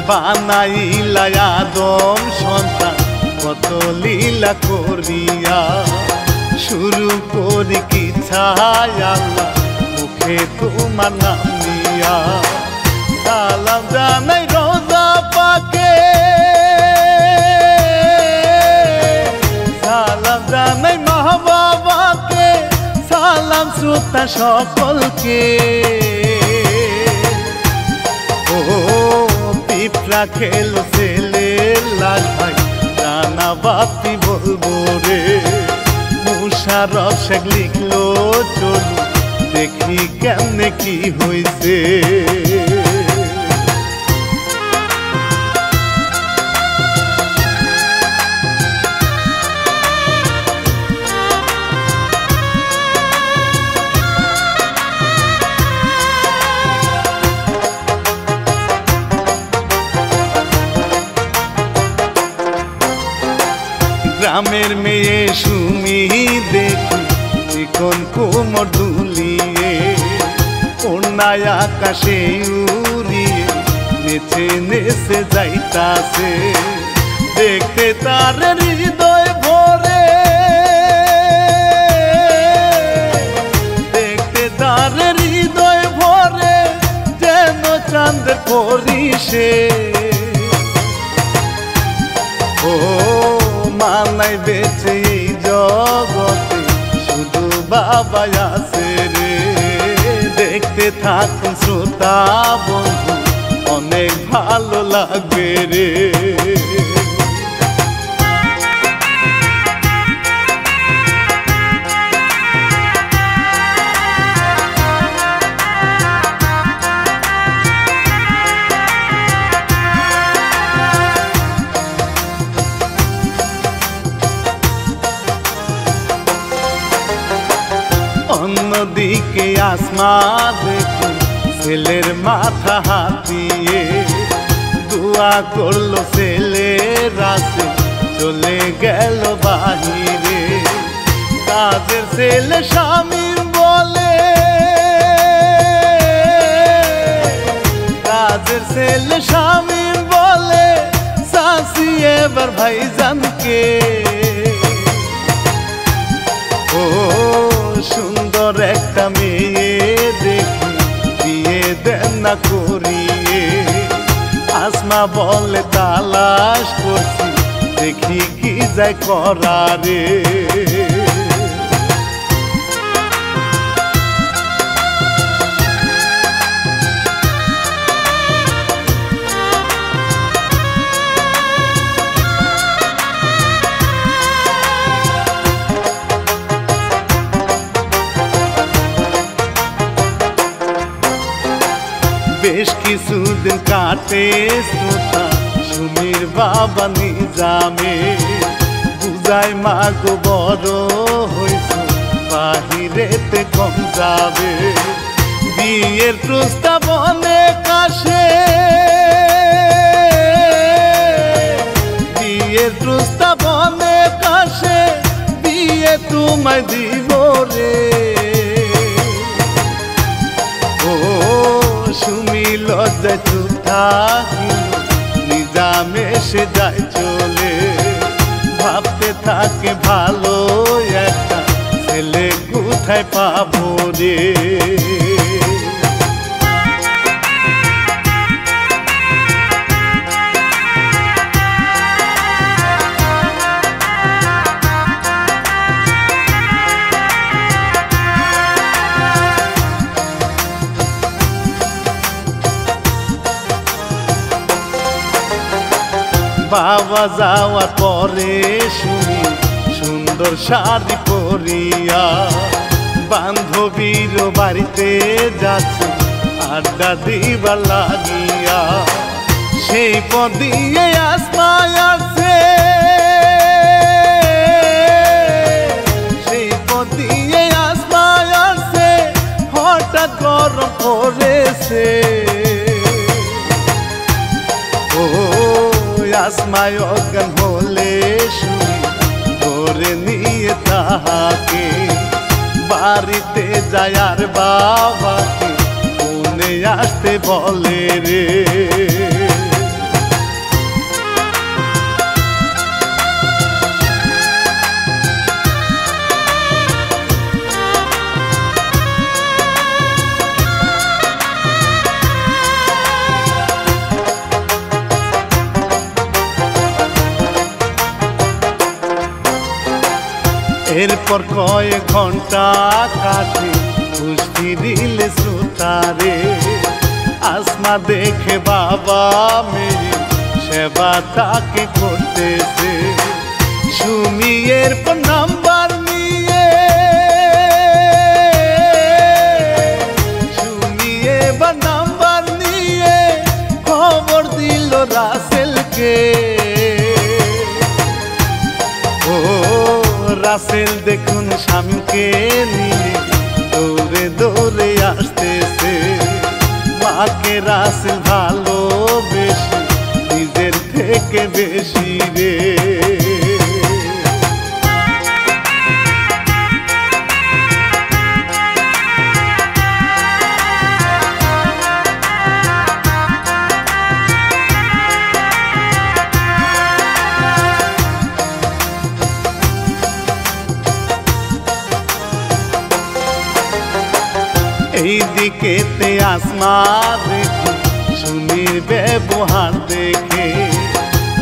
বানাইলা আদম সন্তান কত লীলা করিয়া শুরু করি কি ছায় আল্লাহ মুখে তোমার নাম নিয়া সালাম জানাই রোজা পাকে সালাম জানাই মা বাবাকে সালাম শ্রোতা সকলকে ও পিঁপড়া খেলো ছেলের লাল ভাই রানা বাপি বলবো রে মুশারফ শেখ লিখলো চলু দেখি কেমনে কি হইছে গ্রামের মেয়ে সুমি দেখি চিকন কোমর দুলিয়ে অন্যায় আকাশে উড়িয়ে নেচে নেচে যাইতাছে দেখতে তার হৃদয় ভরে দেখতে তার হৃদয় ভরে যেন চাঁদ পরিশে ও মানাই বেঁচে এই জগতে শুধু বাবা আছে রে দেখতে থাকুন শ্রোতা বন্ধু অনেক ভালো লাগবে রে অন্যদিকে আসমা দেখুন ছেলের মাথা হাতিয়ে দোয়া করলো ছেলের রাতে চলে গেল বাহিরে কাজের ছেলে স্বামীর বলে কাজের ছেলে স্বামীর বলে শাশি এবার ভাইজানকে ও সুন্দর একটা মেয়ে দেখি বিয়ে দেন না করিয়ে আসমা বলে তালাশ করছি দেখি কি যায় করারে বেশ কিছুদিন কাটে শ্রোতা সুমির বাবা নিজামে বুঝায় মা গো বড় হইছ বাহিরেতে কম যাবে বিয়ের প্রস্তাব অনেক আসে বিয়ের প্রস্তাব অনেক আসে বিয়ে তোমায় দিব রে ও সুমি লজ্জায় চুপ থাকিল নিজামে সে যায় চলে ভাবতে থাকে ভালো একটা ছেলে কোথায় পাবো রে বাবা যাওয়ার পরে শুনি সুন্দর শাড়ি পরিয়া বান্ধবীর বাড়িতে যাচ্ছে আড্ডা দিবার লাগিয়া সেই পথ দিয়ে আসমা আসছে সেই পথ দিয়ে আসমা আসছে হঠাৎ গরম পড়েছে ও আসমায় অজ্ঞান হলে শুনি ধরে নিয়ে তাহাকে বাড়িতে যায় আর বাবাকে ফোনে আসতে বলে রে এরপর কয়েক ঘন্টা কাটে হুঁশ ফিরিলে শ্রোতারে। আসমা দেখে বাবা মেয়ে সেবা তাকে করতেছে। সুমি এরপর নাম্বার নিয়ে সুমি এবার নাম্বার নিয়ে খবর দিল রাসেলকে। ও রাসেল দেখুন স্বামীকে নিয়ে দৌড়ে দৌড়ে আসতেছে। মাকে রাসেল ভালোবেসে নিজের থেকে বেশি রে। এইদিকে তে আসমা দেখে সুমির ব্যবহার দেখে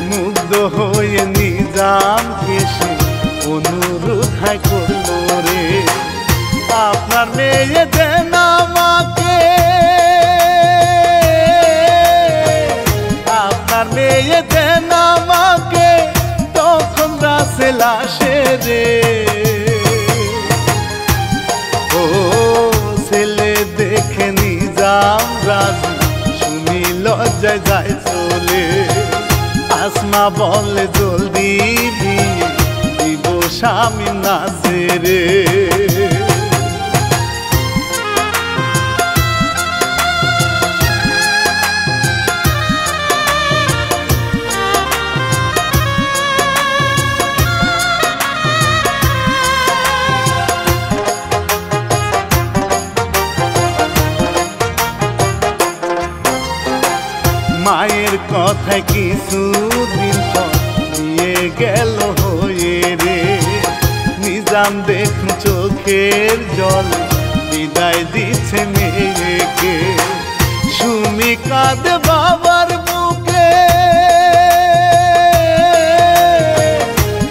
মুগ্ধ হয়ে নিজামকে সে অনুরোধ করল রে। আপনার মেয়ে দেন আমাকে, আপনার মেয়ে দেন আমাকে। তখন রাসেল আসে রে। ও ছেলে দেখে নিজাম রাজি, সুমি লজ্জায় যায় চলে। আসমা বলে জলদি বিয়ে দিব স্বামী নাচে রে। মায়ের কথায় কিছুদিন পর নিয়ে গেল হয়ে রে। নিজাম দেখুন চোখের জল বিদায় দিচ্ছে মেয়েকে। সুমি কাঁদে বাবার বুকে,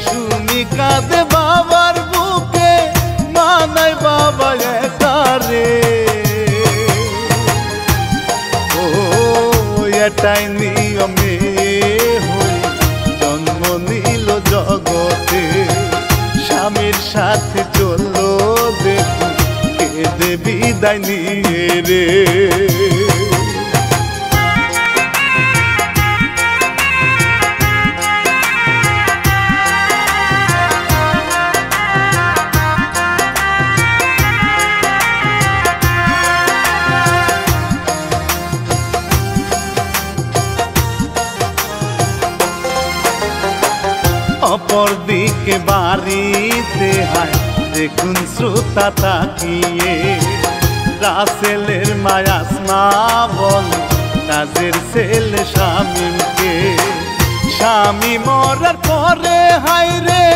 সুমি কাঁদে বাবার বুকে। মানায় বাবা একা রে। এটাই নিয়মে হয়ে জন্ম নিল জগতে। স্বামীর সাথে চললো দেখুন কেঁদে বিদায় নিয়ে রে। অপর দিকে বাড়িতে হায় দেখুন শ্রোতা তাকিয়ে। রাসেলের মায়া আসমা বলে কাজের ছেলে স্বামীকে। স্বামী মরার পরে হায় রে,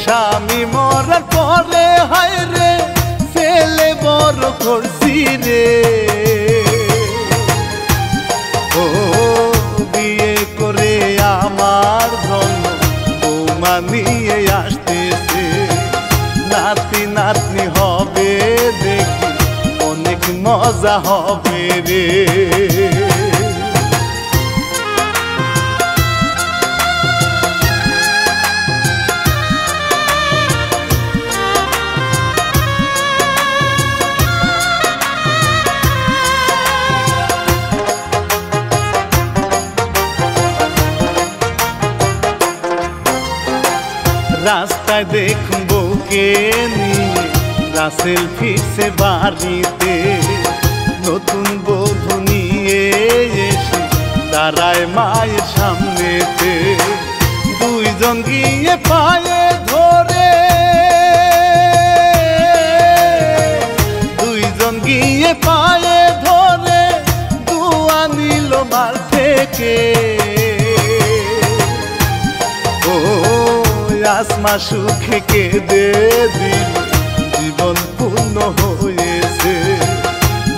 স্বামী মরার পরে হায় রে। ছেলে বড় করছি রে। ও বিয়ে করে আমার জন্য বৌমা নিয়ে আসতেছে। নাতি নাতনি হবে দেখি অনেক মজা হবে রে। রাস্তায় দেখুন বউকে নিয়ে রাসেল ফিরছে বাড়িতে। নতুন বধূ নিয়ে এসে দাঁড়ায় মায়ের সামনেতে। দুইজন গিয়ে পায়ে ধরে, দুইজন গিয়ে পায়ে ধরে দুয়া নিল মার থেকে। আসমা সুখে কেঁদে দিল জীবন পূর্ণ হয়েছে।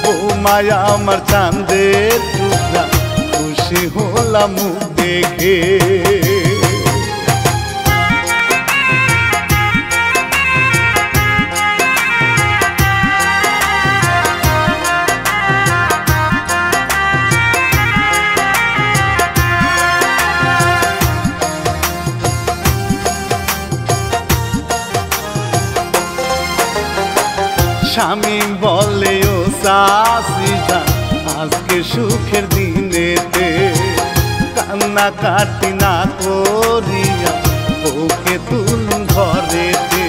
বৌমায়া আমার চাঁদের টুকরা খুশি হলাম মুখ দেখে। স্বামী বলে ও চাষিরা আজকে সুখের দিনেতে কান্না কাটি না করিয়া ওকে তুলুন ঘরেতে।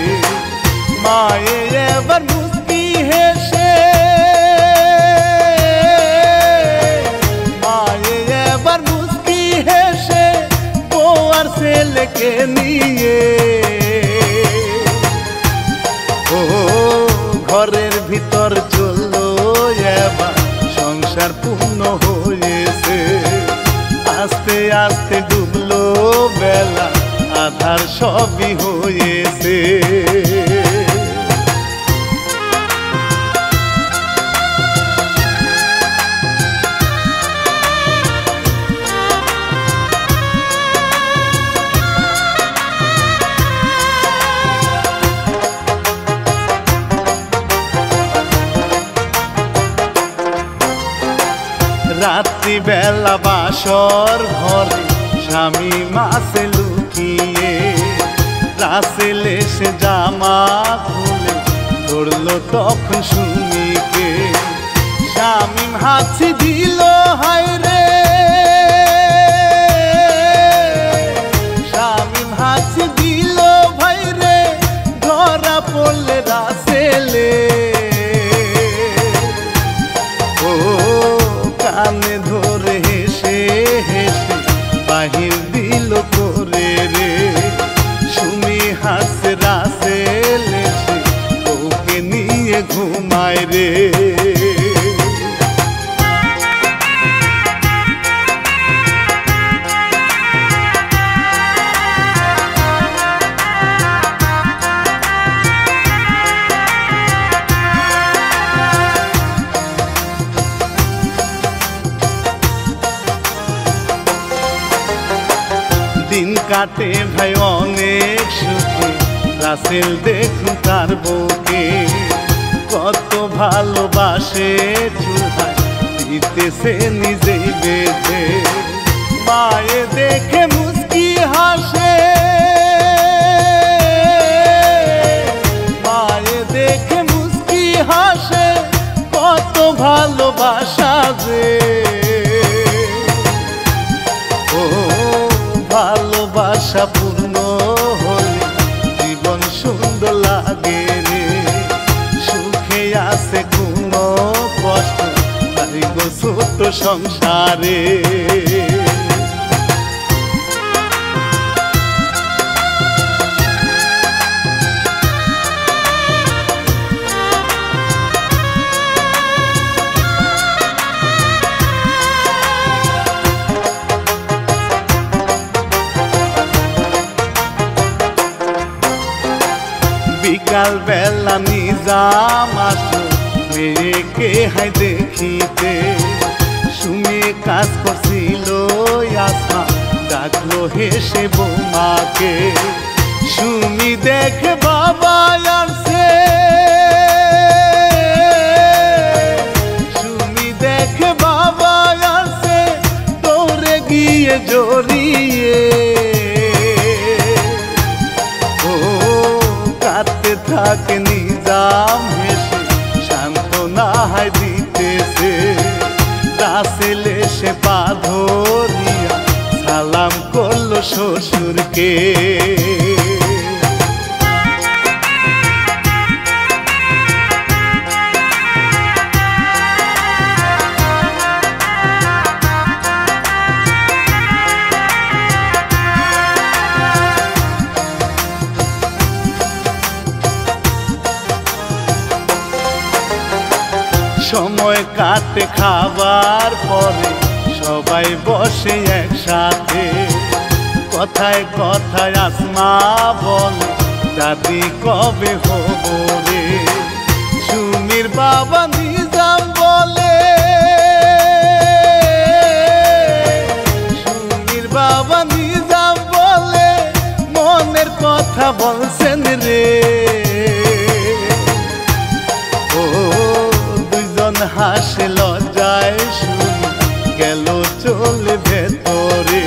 মায়ে এবার মুস্কি হেসে, মায়ে এবার মুস্কি হেসে বউ আর ছেলেকে নিয়ে ও ঘরের ভিতর চললো এবার সংসার পূর্ণ হয়েছে। আস্তে আস্তে ডুবলো বেলা আধার সবই হয়েছে। রাত্রি বেলা বাসর ঘরে স্বামী মাসে লুকিয়ে রাসেল এসে জামা খুলে ধরলো তখন সুমিকে। স্বামী হাঁচি দিল হায় রে, স্বামী হাঁচি দিল ভাই রে, ধরা পড়লে রাসেলে। ও কানে ধরে হেসে হেসে বাহির দিল করে রে। সুমি হাসে রাসেল এসে ওকে নিয়ে ঘুমায় রে। দিন কাটে ভাই অনেক সুখে, রাসেল দেখুন তার বউকে কত ভালোবাসে, চুলায় দিতেছে নিজেই বেঁধে। মায়ে দেখে মুস্কি হাসে, মায়ে দেখে মুস্কি হাসে, কত ভালোবাসা যে। ও ভালোবাসা পূর্ণ হলে জীবন সুন্দর লাগে রে। সুখে আছে কোনো কষ্ট তাই গো ছোট সংসারে। বিকাল বেলা নিজাম আসলো মেয়েকে হাই দেখিতে। সুমি কাজ করছিল আসমা ডাকলো হেসে বৌমাকে। সুমি দেখে বাবা আসছে, সুমি দেখে বাবা আসছে, দৌড়ে গিয়ে জড়িয়ে কাঁদতে থাকে নিজাম হেসে সান্ত্বনা হায় দিতেছে। রাসেল এসে পা ধরিয়া সালাম করলো শ্বশুরকে। সময় কাটে খাবার পরে সবাই বসে একসাথে। কথায় কথায় আসমা বলে দাদি কবে হব রে। সুমির বাবা নিজাম বলে, সুমির বাবা নিজাম বলে মনের কথা বলছেন রে। ও দুইজন হাসে লজ্জায় সুমি গেল চলে ভেতরে।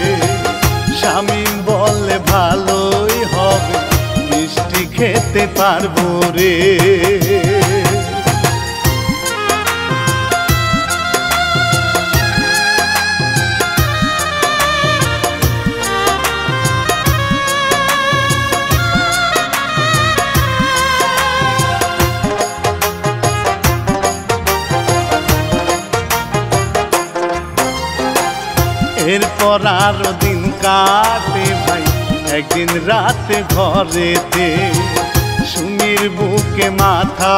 স্বামী বলে ভালোই হবে মিষ্টি খেতে পারবো রে। এরপর আরো দিন কাটে ভাই, একদিন রাতে ঘরেতে সুমির বুকে মাথা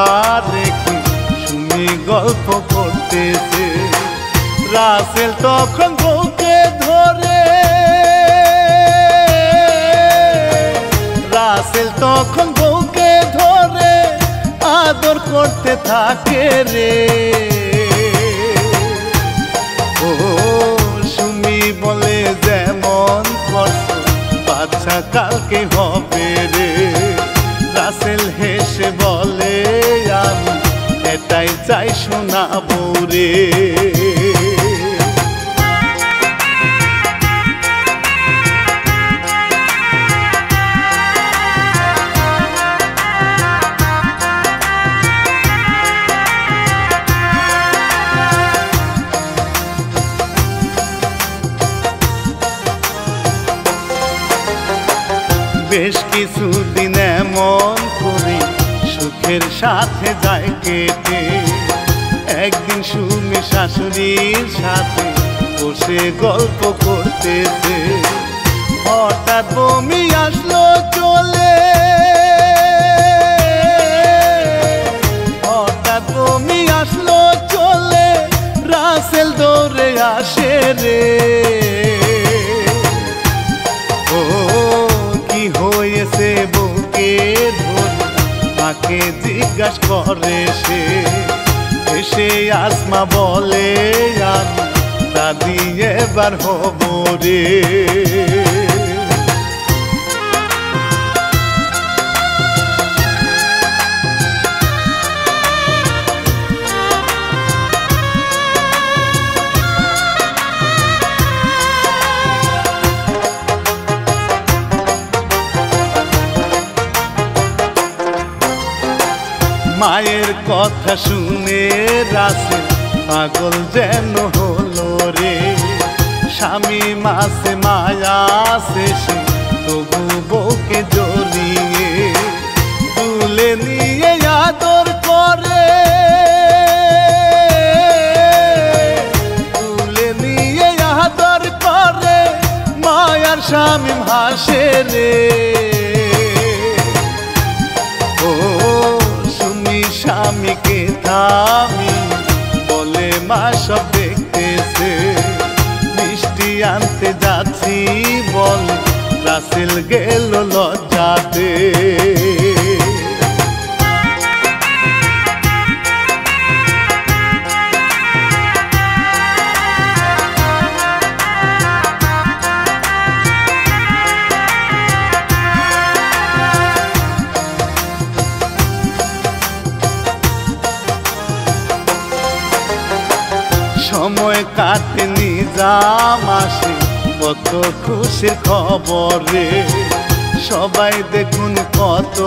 রেখে সুমি গল্প করতেছে। রাসেল তখন বউকে ধরে, রাসেল তখন বউকে ধরে আদর করতে থাকে রে। ও সুমি বলে যেমন করছো বাচ্চা কালকে হবে রে। রাসেল হেসে বলে আমি এটাই চাই শোনাবো রে। বেশ কিছুদিন এমন করে সুখের সাথে যায় কেটে। একদিন সুমি শাশুড়ির সাথে বসে গল্প করতেছে। হঠাৎ বমি আসলো চলে, হঠাৎ বমি আসলো চলে, রাসেল দৌড়ে আসে রে। ও হয়েছে বুকে ধরে তাকে জিজ্ঞাসা করে সে। এসে আসমা বলে আমি দাদি এবার হব রে। মায়ের কথা শুনে রাসেল পাগল যেন হলো রে। স্বামী মাসে মায়া শেষে তবু বউকে জড়িয়ে তুলে নিয়ে আদর করে, তুলে নিয়ে আদর করে মায়ার স্বামী হাসে রে। ও স্বামীকে থামি বলে মা সব দেখতেছে। মিষ্টি আনতে যাচ্ছি বলে রাসেল গেল লজ্জাতে। সময় কাটে নিজাম আসে কত খুশির খবরে। সবাই দেখুন কত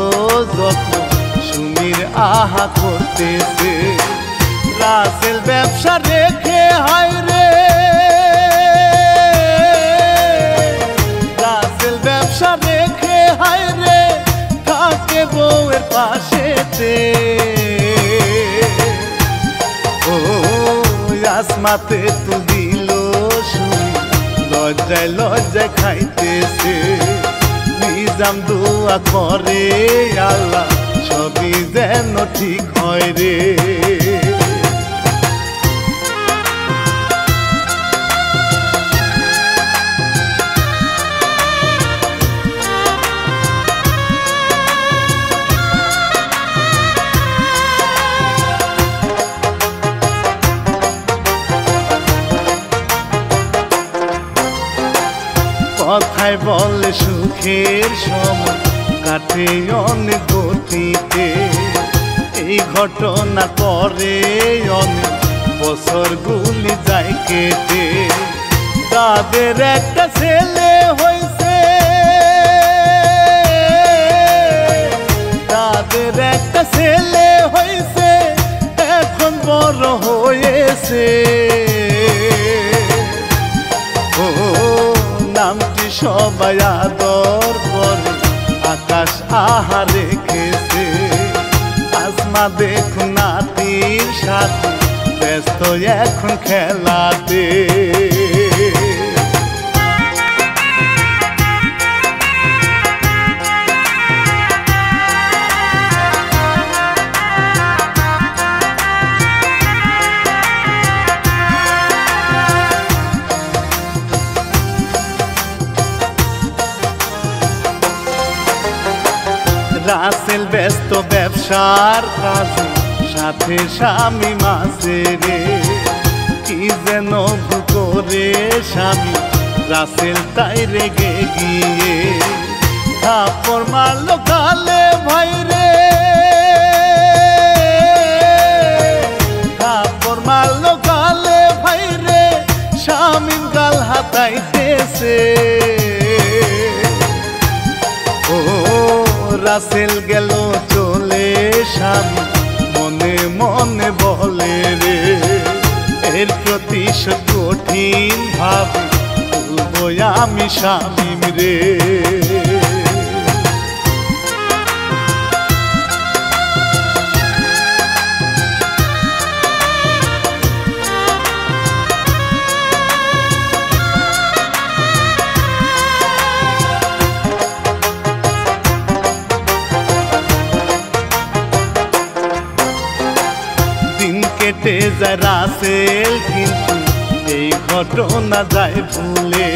যত্ন সুমির আহা করতেছে। রাসেল ব্যবসা রেখে হায় রে, রাসেল ব্যবসা রেখে হায় রে থাকে বউয়ের পাশেতে। ও আসমাতে তো দিল শুনি লজ্জায় লজ্জায় খাইতেছে। নিজাম দোয়া করে আল্লাহ সবই যেন ঠিক হয় রে। কথায় বলে সুখের সময় কাটে অনেক গতিতে। এই ঘটনা পরে অনেক বছর গুলি যায় কেটে। তাদের একটা ছেলে হয়েছে, তাদের একটা ছেলে হয়েছে, এখন বড় হয়েছে। ও নামটি সবাই আদর করে আকাশ আহা রেখেছে। আসমা দেখুন নাতির সাথে ব্যস্ত এখন খেলাতে। ব্যস্ত ব্যবসার কাজে সাথে স্বামী মাঝে রে কি যেন ভুল করে স্বামী রাসেল তাই রেগে গিয়ে থাপ্পড় মারলো গালে ভাই রে থাপ্পড় মারলো গালে ভাই রে স্বামীর গাল হাতাইতেছে ও রাসেল গেল চলে স্বামী মনে মনে বলে রে এর প্রতিশোধ কঠিন ভাবে তুলবো আমি স্বামী রে কেটে যায় রাসেল কিন্তু এই ঘটনা যায় ভুলে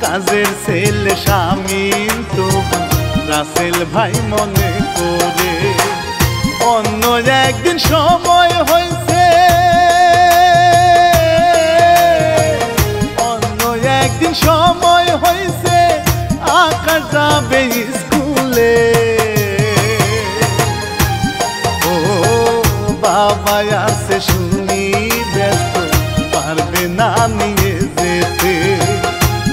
কাজের ছেলে স্বামীন তো রাসেল ভাই মনে করে অন্য একদিন সময় হয়েছে অন্য একদিন সময় হয়েছে আকাশ যাবে স্কুলে বাবা আছে শুনি ব্যস্ত পারবে না নিয়ে যেতে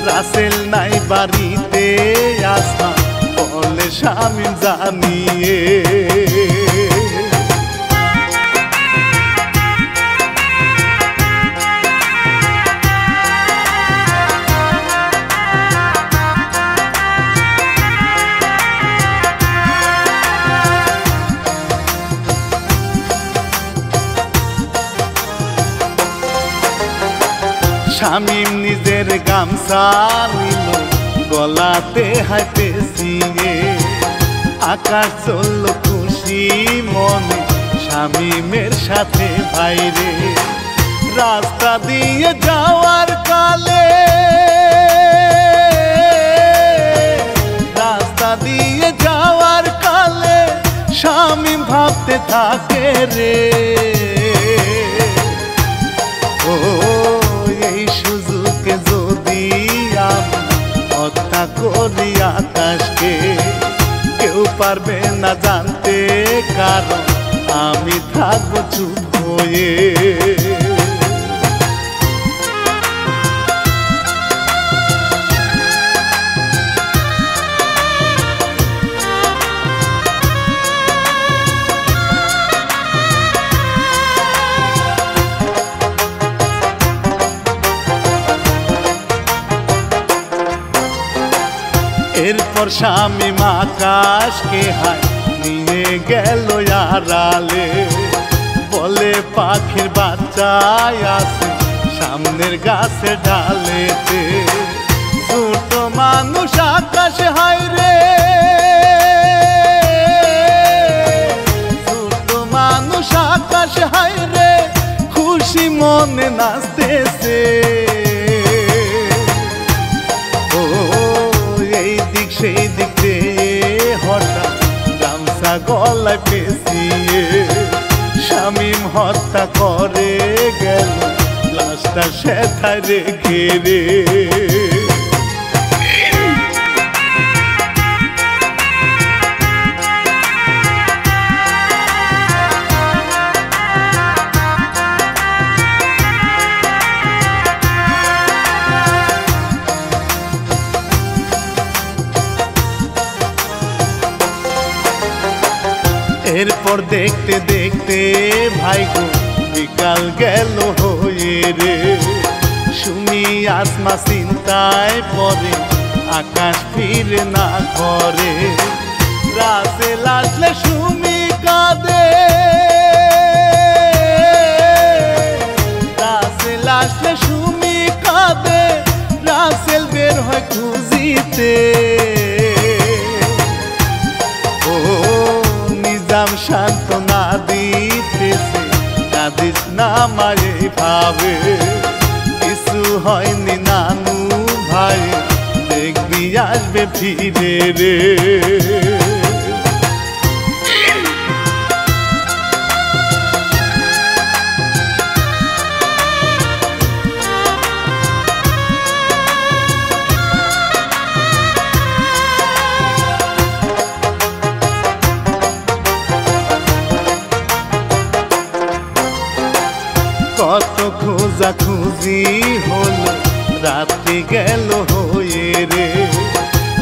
রাসেল নাই বাড়িতে আসা বলে স্বামী জানিয়ে স্বামী নিজের গামছা নিল গলাতে হাতে সিয়ে আকাশ চলল খুশি মনে স্বামীমের সাথে বাইরে রাস্তা দিয়ে যাওয়ার কালে রাস্তা দিয়ে যাওয়ার কালে স্বামী ভাবতে থাকে রে ও এই সুযোগে যদি আমি হত্যা করি আকাশকে কেউ পারবে না জানতে কারণ আমি থাকবো চুপ হয়ে এরপর স্বামী আকাশকে হায় নিয়ে গেল আড়ালে বলে পাখির বাচ্চায় আছে সামনের গাছে ডালেতে ছোট মানুষ আকাশ হায় রে ছোট মানুষ আকাশ হায় রে খুশি মনে নাচতেছে সেই দিক হঠাৎ গামছা গলায় পেঁচিয়ে স্বামীম হত্যা করে গেল লাশটা সেথায় রেখে রে এরপর দেখতে দেখতে ভাই গো বিকাল গেল হয়ে রে সুমি আসমা চিন্তায় পরে আকাশ ফিরে না করে রাসেল আসলে সুমি কাঁদে রাসেল আসলে সুমি কাঁদে রাসেল বের হয় খুঁজিতে সান্ত্বনা দিতেছে কাঁদিস না মায়ে ভাবে কিছু হয়নি নানু ভাই দেখবি আসবে ফিরে রে কত খোঁজা খুঁজি হলো রাত্রি গেল হয়ে রে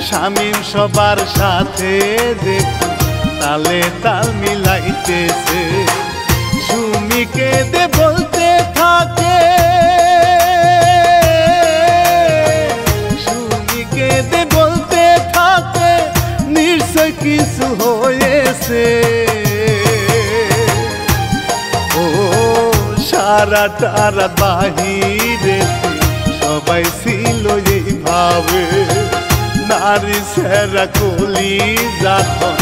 শামীম সবার সাথে দেখো তালে তাল মিলাইতেছে সুমিকে দে বলতে থাকে সুমিকে দে বলতে থাকে নিশ্চয় কিছু হয়েছে ও সারাটা রাত বাহিরে সবাই ছিল এইভাবে নারী সেরা কলি যখন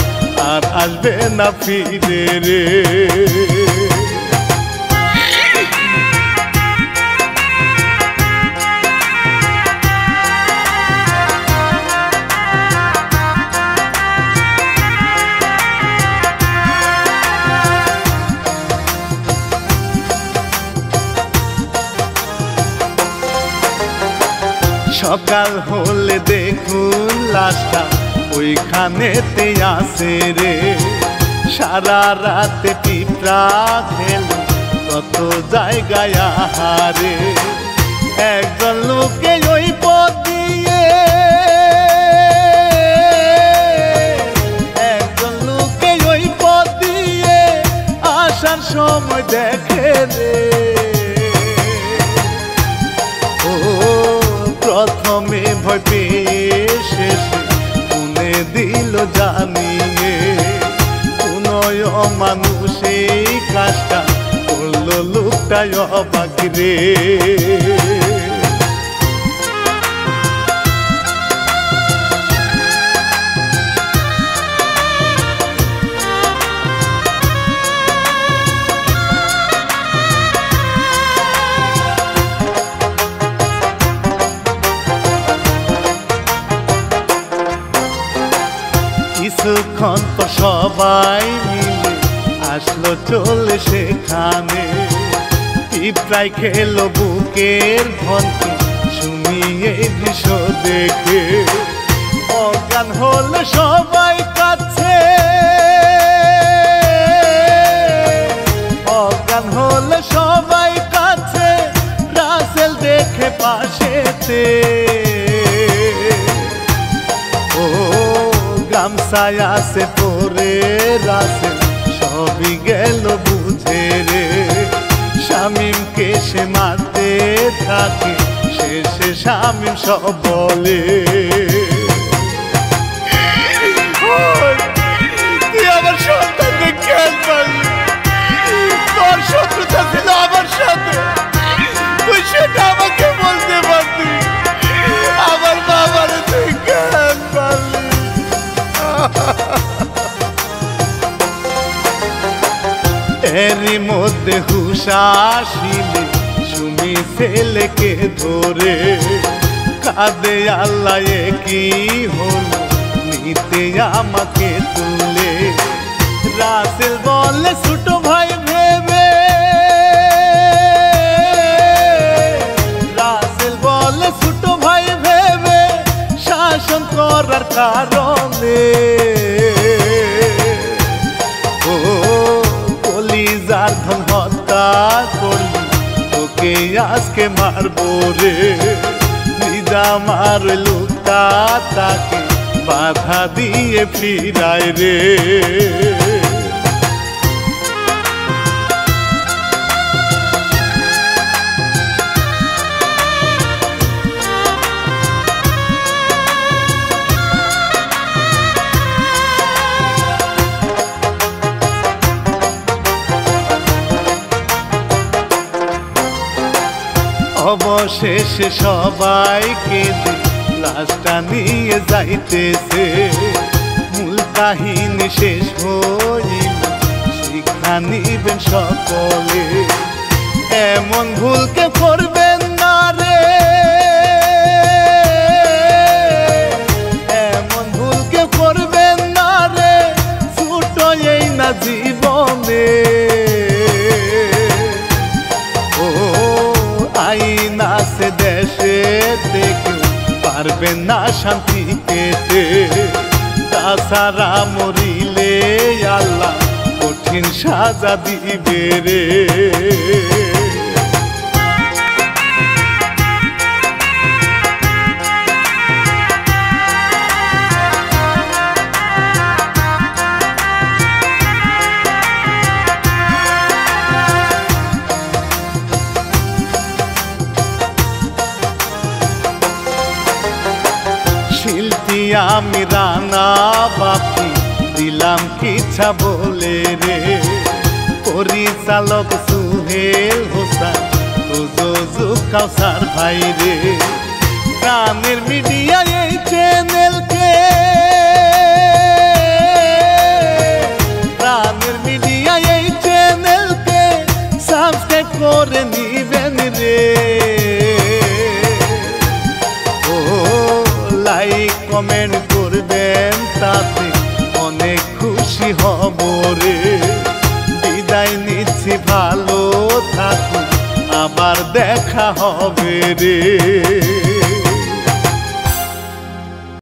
আর আসবে না ফিরে রে সকাল হলে দেখুন লাশটা ওইখানেতে আসে রে সারা রাতে পিঁপড়া খেল কত জায়গায় আহারে একজন লোকে ওই পথ দিয়ে একজন লোকে ওই পথ দিয়ে আসার সময় দেখে রে ও প্রথমে ভয় পেয়ে শেষে শুনে দিল জানিয়ে কোনয় মানুষ এই কাজটা করলো লোকটাই অবাক রে কিছুক্ষণ পর সবাই মিলে আসলো চলে সেখানে পিঁপড়ায় খেলো বুকের ঘন্টি শুনিয়ে দৃশ্য দেখে অজ্ঞান হলো সবাই কাছে অজ্ঞান হলো সবাই কাছে রাসেল দেখে পাশেতে ও গামছায় আসে পরে রাসে সবই গেল বুঝে রে শামীমকে সে মারতে থাকে শেষে শামীম সব বলে তুই আমার সন্তানকে খেয়াল পারলি তোর শত্রুতা ছিল আমার সাথে তুই সেটা আমাকে বলতে পারতি আমার বাবার তুই খেয়াল পারলি এরই মধ্যে হুঁশ আসিলে সুমি ছেলেকে ধরে কাঁদে আল্লাহ কি হলো নিতে আমাকে তুলে রাসেল বলে ছোট ভাই ভেবে রাসেল বলে ছোট ভাই ভেবে শাসন করার কারণে ও কলিজার ধন হত্যা করলি তোকে আজকে মারবো রে নিজামার লোকটা তাকে বাধা দিয়ে ফিরায় রে অবশেষে সবাইকে লাশটা নিয়ে যাইতেছে মূল কাহিনী শেষ হইল শিক্ষা নিবেন সকলে এমন ভুলকে করবেন না রে এমন ভুলকে করবেন না রে ছোট এই না জীবনে আইন আছে দেশে দেখেও পারবেন না শান্তি পেতে তাছাড়া মরিলে আল্লাহ কঠিন সাজা দিবে রে মিঠা বলে রে পরিচালক সুহেল হোসেন প্রযোজক কাউসার ভাই রে প্রাণের মিডিয়া এই চ্যানেলকে প্রাণের মিডিয়া এই চ্যানেলকে সাবস্ক্রাইব করে নিবেন রে ও লাইক কমেন্ট করবেন তাতে অনেক খুশি হব রে বিদায় নিচ্ছি ভালো থাকুন আবার দেখা হবে রে।